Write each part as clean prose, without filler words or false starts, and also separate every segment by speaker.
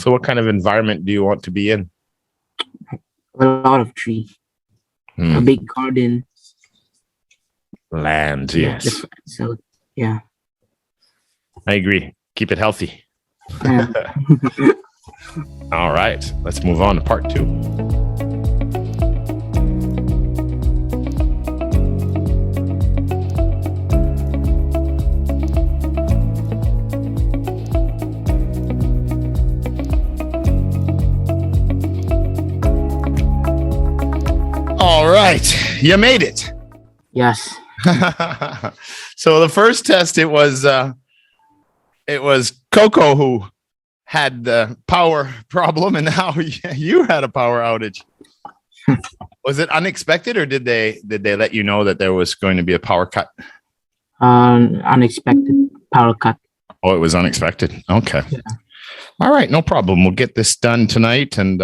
Speaker 1: So what kind of environment do you want to be in?
Speaker 2: A lot of tree, a big garden.
Speaker 1: Land, yes.
Speaker 2: So, yeah.
Speaker 1: I agree. Keep it healthy.
Speaker 2: Yeah.
Speaker 1: All right. Let's move on to part 2. All right. You made it.
Speaker 2: Yes.
Speaker 1: So the first test, it was Coco who had the power problem, and now you had a power outage. Was it unexpected, or did they let you know that there was going to be a power cut?
Speaker 2: Unexpected power cut.
Speaker 1: Oh, it was unexpected. Okay. Yeah. All right, no problem. We'll get this done tonight, and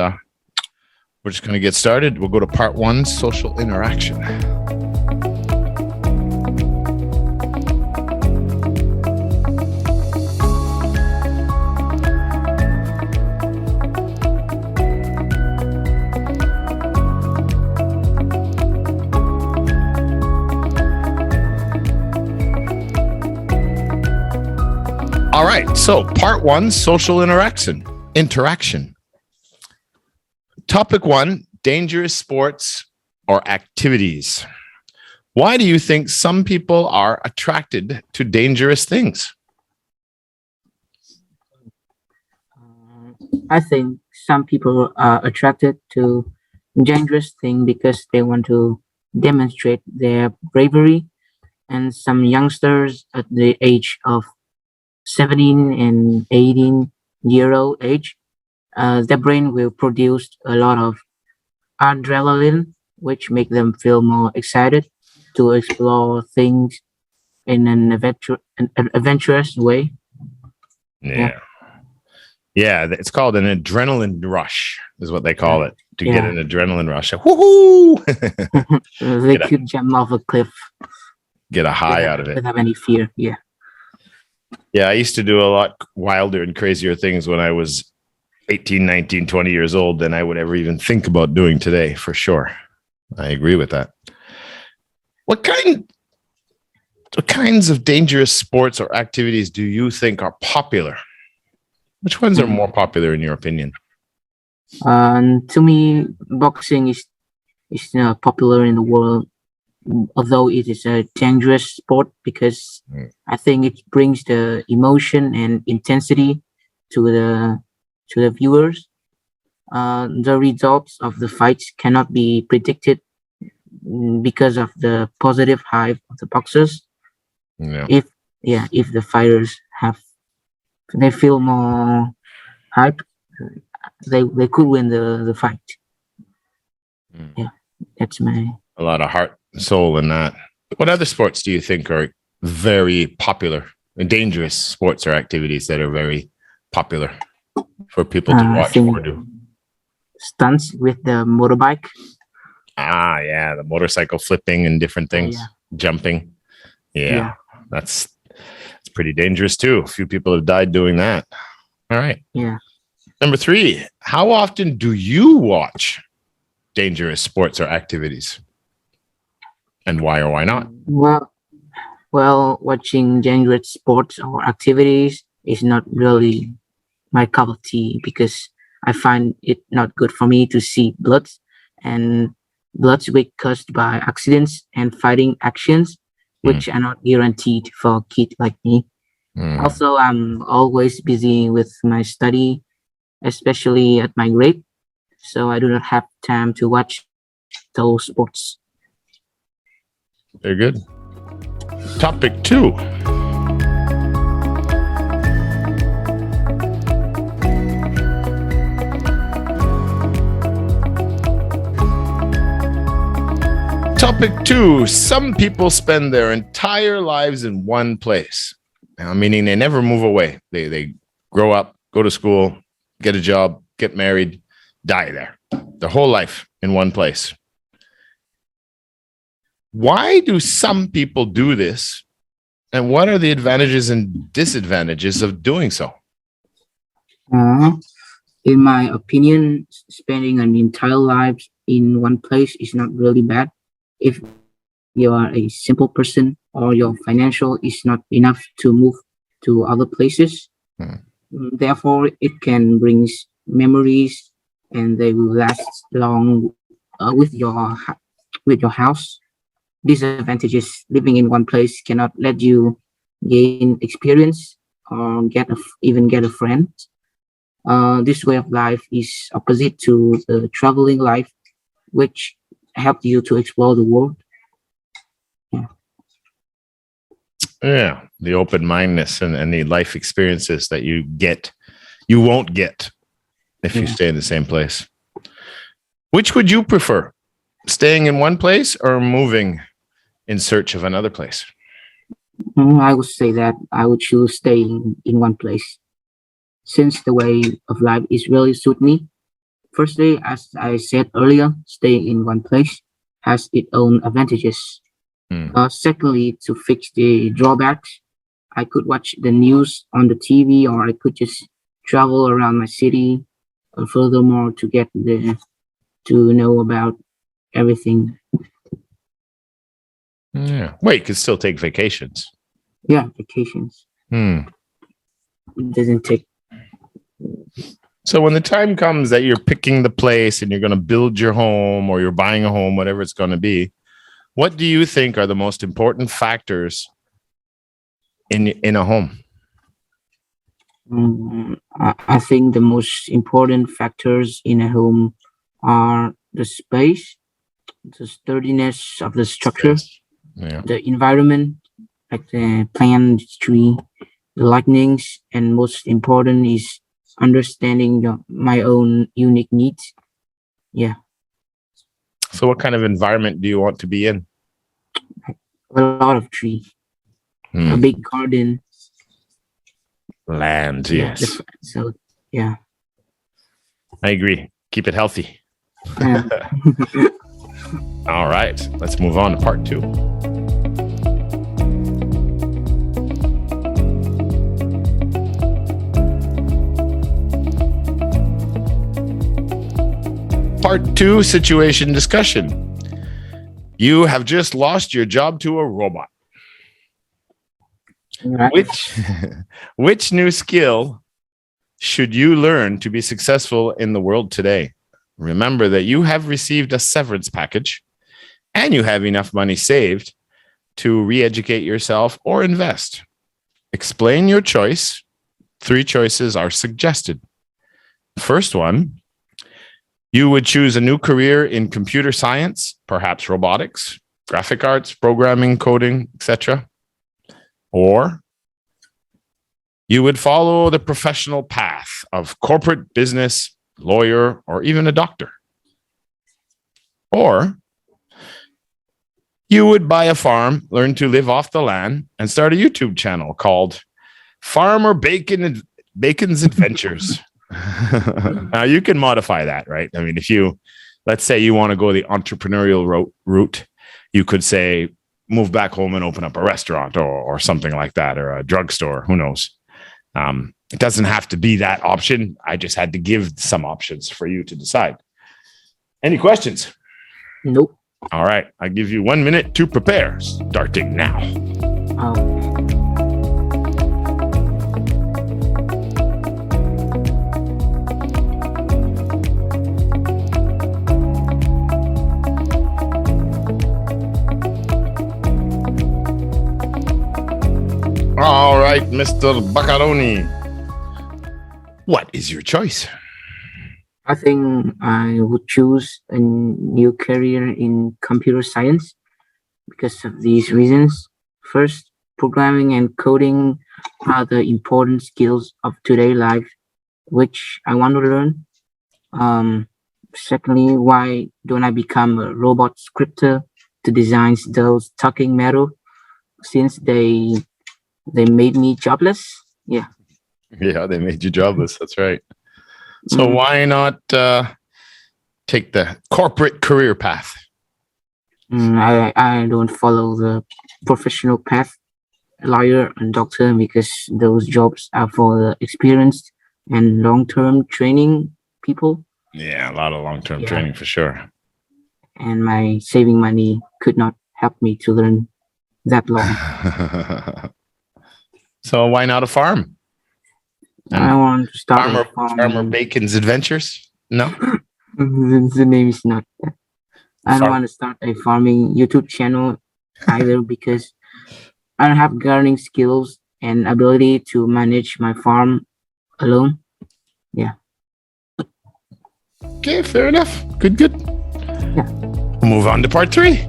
Speaker 1: we're just going to get started. We'll go to part 1, social interaction. All right, so part 1, social interaction. Topic 1, dangerous sports or activities. Why do you think some people are attracted to dangerous things?
Speaker 2: I think some people are attracted to dangerous things because they want to demonstrate their bravery, and some youngsters at the age of 17 and 18-year-old age, their brain will produce a lot of adrenaline, which make them feel more excited to explore things in an adventurous way.
Speaker 1: Yeah, it's called an adrenaline rush, is what they call it. To get an adrenaline rush, woohoo!
Speaker 2: They could jump off a cliff,
Speaker 1: get a high out of it
Speaker 2: without any fear.
Speaker 1: Yeah, I used to do a lot wilder and crazier things when I was 18, 19, 20 years old than I would ever even think about doing today, for sure. I agree with that. What kinds of dangerous sports or activities do you think are popular? Which ones are more popular in your opinion?
Speaker 2: To me, boxing is popular in the world, although it is a dangerous sport, because I think it brings the emotion and intensity to the viewers. The results of the fights cannot be predicted because of the positive hype of the boxers. If the fighters they feel more hype, they could win the fight. That's a lot
Speaker 1: of heart and soul in that. What other sports do you think are very popular and dangerous sports or activities that are very popular for people to watch or do?
Speaker 2: Stunts with the motorbike.
Speaker 1: The motorcycle flipping and different things, jumping. That's pretty dangerous too. A few people have died doing that. All right. Number 3, how often do you watch dangerous sports or activities? And why or why not?
Speaker 2: Well, watching dangerous sports or activities is not really my cup of tea, because I find it not good for me to see blood caused by accidents and fighting actions, which are not guaranteed for a kid like me. Also, I'm always busy with my study, especially at my grade, so I do not have time to watch those sports.
Speaker 1: Very good. Topic 2. Topic 2. Some people spend their entire lives in one place. Meaning they never move away. They grow up, go to school, get a job, get married, die there. Their whole life in one place. Why do some people do this? And what are the advantages and disadvantages of doing so?
Speaker 2: In my opinion, spending an entire life in one place is not really bad if you are a simple person or your financial is not enough to move to other places. Therefore, it can bring memories and they will last long with your house. Disadvantages: living in one place cannot let you gain experience or even get a friend. This way of life is opposite to the traveling life, which helped you to explore the world.
Speaker 1: Yeah, the open-mindedness and the life experiences that you won't get if you stay in the same place. Which would you prefer? Staying in one place or moving in search of another place?
Speaker 2: I would say that I would choose staying in one place, since the way of life is really suit me. Firstly, as I said earlier, staying in one place has its own advantages. Secondly, to fix the drawbacks, I could watch the news on the TV, or I could just travel around my city. Furthermore, to know about everything.
Speaker 1: Yeah. Well, you can still take vacations.
Speaker 2: Yeah, vacations. It doesn't take.
Speaker 1: So when the time comes that you're picking the place and you're going to build your home or you're buying a home, whatever it's going to be, what do you think are the most important factors in a home?
Speaker 2: I think the most important factors in a home are the space, the sturdiness of the structure, the environment, like the plant, tree, the lightnings, and most important is understanding my own unique needs. Yeah.
Speaker 1: So what kind of environment do you want to be in?
Speaker 2: A lot of tree, a big garden.
Speaker 1: Land, yes.
Speaker 2: So, yeah.
Speaker 1: I agree. Keep it healthy. All right. Let's move on to part 2. Part 2, situation discussion. You have just lost your job to a robot. Which new skill should you learn to be successful in the world today? Remember that you have received a severance package and you have enough money saved to re-educate yourself or invest. Explain your choice. 3 choices are suggested. First one, you would choose a new career in computer science, perhaps robotics, graphic arts, programming, coding, etc. Or you would follow the professional path of corporate business, lawyer, or even a doctor. Or you would buy a farm, learn to live off the land, and start a YouTube channel called Farmer Bacon's Adventures. Now you can modify that, right? I mean, let's say you want to go the entrepreneurial route, you could say, move back home and open up a restaurant or something like that, or a drugstore, who knows? It doesn't have to be that option. I just had to give some options for you to decide. Any questions?
Speaker 2: Nope.
Speaker 1: All right. I give you 1 minute to prepare, starting now. All right, Mr. Bacharoni. What is your choice?
Speaker 2: I think I would choose a new career in computer science because of these reasons. First, programming and coding are the important skills of today's life, which I want to learn. Secondly, why don't I become a robot scripter to design those talking metal, since they made me jobless? Yeah,
Speaker 1: they made you jobless. That's right. So why not take the corporate career path?
Speaker 2: I don't follow the professional path, lawyer and doctor, because those jobs are for the experienced and long-term training people.
Speaker 1: Yeah, a lot of long-term training for sure.
Speaker 2: And my saving money could not help me to learn that long.
Speaker 1: So why not a farm?
Speaker 2: I want to start a farm.
Speaker 1: Farmer Bacon's Adventures? No?
Speaker 2: The name is not that. I don't want to start a farming YouTube channel either because I don't have gardening skills and ability to manage my farm alone. Yeah.
Speaker 1: Okay, fair enough. Good.
Speaker 2: Yeah.
Speaker 1: Move on to part 3.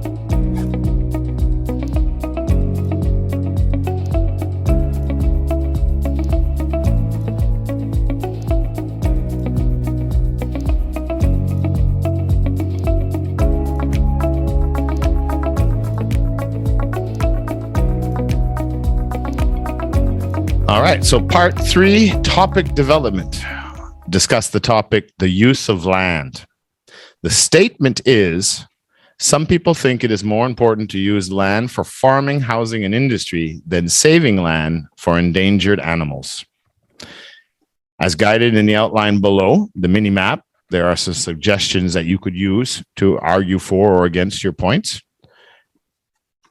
Speaker 1: All right, so part 3, topic development. Discuss the topic, the use of land. The statement is, some people think it is more important to use land for farming, housing, and industry than saving land for endangered animals. As guided in the outline below, the mini map, there are some suggestions that you could use to argue for or against your points.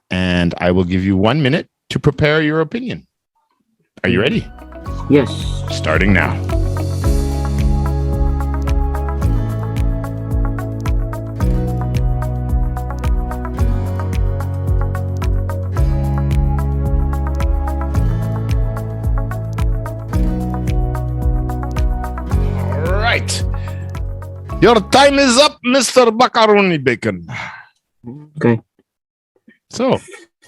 Speaker 1: And I will give you 1 minute to prepare your opinion. Are you ready?
Speaker 2: Yes.
Speaker 1: Starting now. All right. Your time is up, Mr. Bacharoni Bacon.
Speaker 2: Okay.
Speaker 1: So,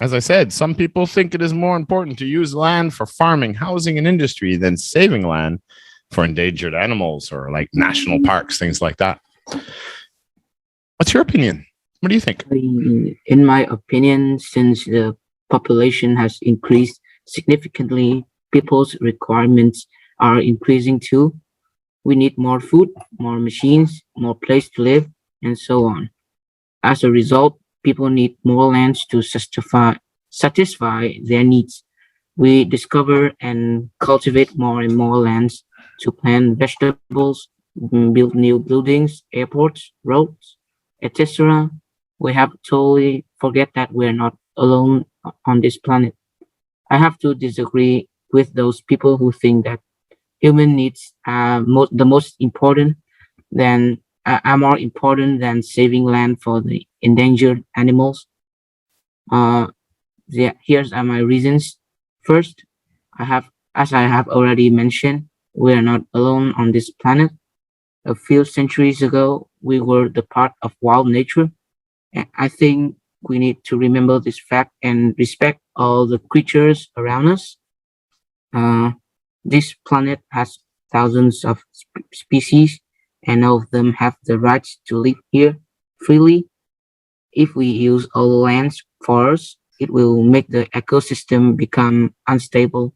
Speaker 1: as I said, some people think it is more important to use land for farming, housing, and industry than saving land for endangered animals or like national parks, things like that. What's your opinion? What do you think?
Speaker 2: In my opinion, since the population has increased significantly, people's requirements are increasing too. We need more food, more machines, more place to live, and so on. As a result, people need more lands to satisfy their needs. We discover and cultivate more and more lands to plant vegetables, build new buildings, airports, roads, etc. We have totally forget that we're not alone on this planet. I have to disagree with those people who think that human needs are the most important than are more important than saving land for the endangered animals. Here's are my reasons. First, as I have already mentioned, we are not alone on this planet. A few centuries ago, we were the part of wild nature. And I think we need to remember this fact and respect all the creatures around us. This planet has thousands of species, and all of them have the rights to live here freely. If we use all the lands for us, it will make the ecosystem become unstable.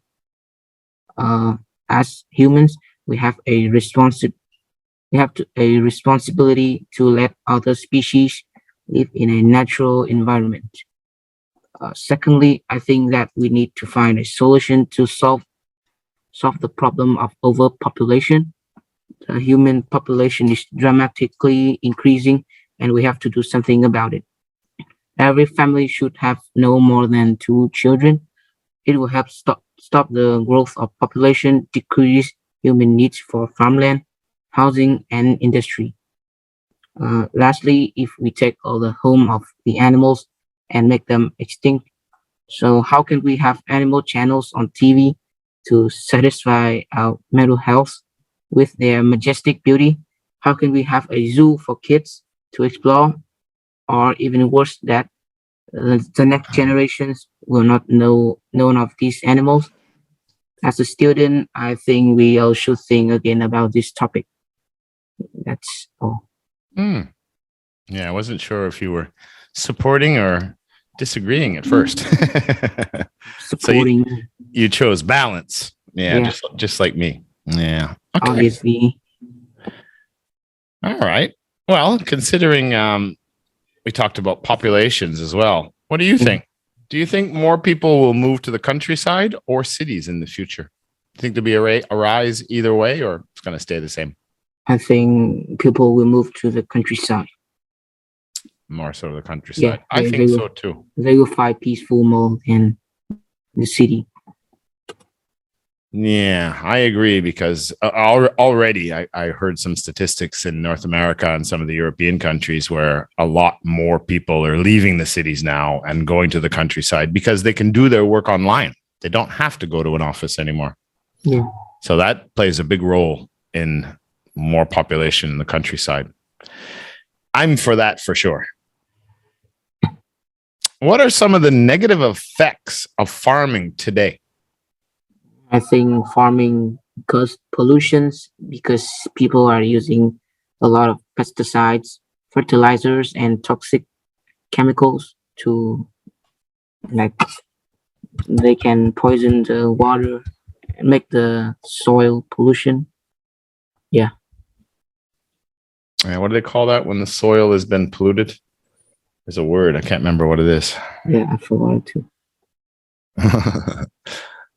Speaker 2: As humans, we have a responsibility to let other species live in a natural environment. Secondly, I think that we need to find a solution to solve the problem of overpopulation. The human population is dramatically increasing, and we have to do something about it. Every family should have no more than 2 children. It will help stop the growth of population, decrease human needs for farmland, housing, and industry. Lastly, if we take all the home of the animals and make them extinct, so how can we have animal channels on TV to satisfy our mental health with their majestic beauty? How can we have a zoo for kids to explore? Or even worse, that the next generations will not know of these animals. As a student, I think we all should think again about this topic. That's all.
Speaker 1: Yeah, I wasn't sure if you were supporting or disagreeing at first.
Speaker 2: Supporting.
Speaker 1: So you chose balance. Yeah. Just like me. Yeah. Okay.
Speaker 2: Obviously.
Speaker 1: All right. Well, considering we talked about populations as well, what do you think? Do you think more people will move to the countryside or cities in the future? Do you think there'll be a rise either way, or it's going to stay the same?
Speaker 2: I think people will move to the countryside.
Speaker 1: More so the countryside.
Speaker 2: Yeah,
Speaker 1: I think so too.
Speaker 2: They will find peaceful more than the city.
Speaker 1: Yeah, I agree because already I heard some statistics in North America and some of the European countries where a lot more people are leaving the cities now and going to the countryside because they can do their work online. They don't have to go to an office anymore.
Speaker 2: Yeah.
Speaker 1: So that plays a big role in more population in the countryside. I'm for that for sure. What are some of the negative effects of farming today?
Speaker 2: I think farming caused pollutions because people are using a lot of pesticides, fertilizers, and toxic chemicals to, like, they can poison the water and make the soil pollution. Yeah.
Speaker 1: What do they call that when the soil has been polluted? There's a word. I can't remember what it is.
Speaker 2: Yeah, I forgot to.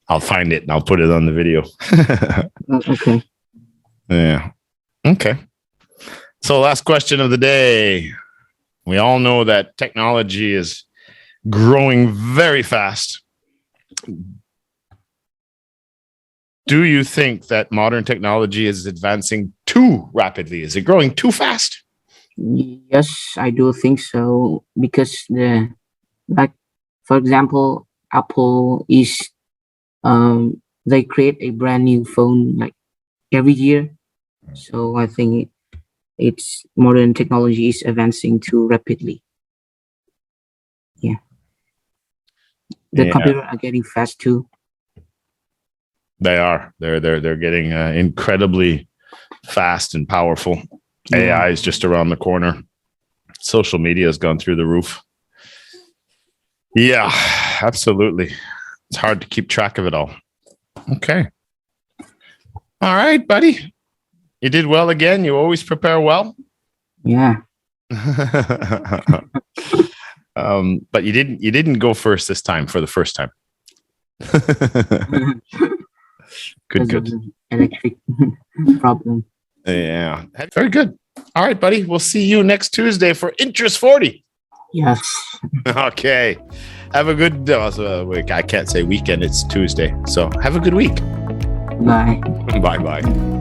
Speaker 1: I'll find it and I'll put it on the video.
Speaker 2: Okay.
Speaker 1: Yeah. Okay. So last question of the day. We all know that technology is growing very fast. Do you think that modern technology is advancing too rapidly? Is it growing too fast?
Speaker 2: Yes, I do think so, because for example, Apple is they create a brand new phone like every year. So I think it's modern technology is advancing too rapidly. Yeah. The computer are getting fast too. They
Speaker 1: are. They're getting incredibly fast and powerful. AI is just around the corner. Social media has gone through the roof. Yeah, absolutely. It's hard to keep track of it all. Okay. All right, buddy. You did well again. You always prepare well.
Speaker 2: Yeah.
Speaker 1: But you didn't go first this time for the first time. Good.
Speaker 2: Electric problem.
Speaker 1: Yeah. Very good. All right, buddy. We'll see you next Tuesday for Interest 40.
Speaker 2: Yes.
Speaker 1: Okay. Have a good week. I can't say weekend. It's Tuesday. So have a good week.
Speaker 2: Bye.
Speaker 1: Bye-bye.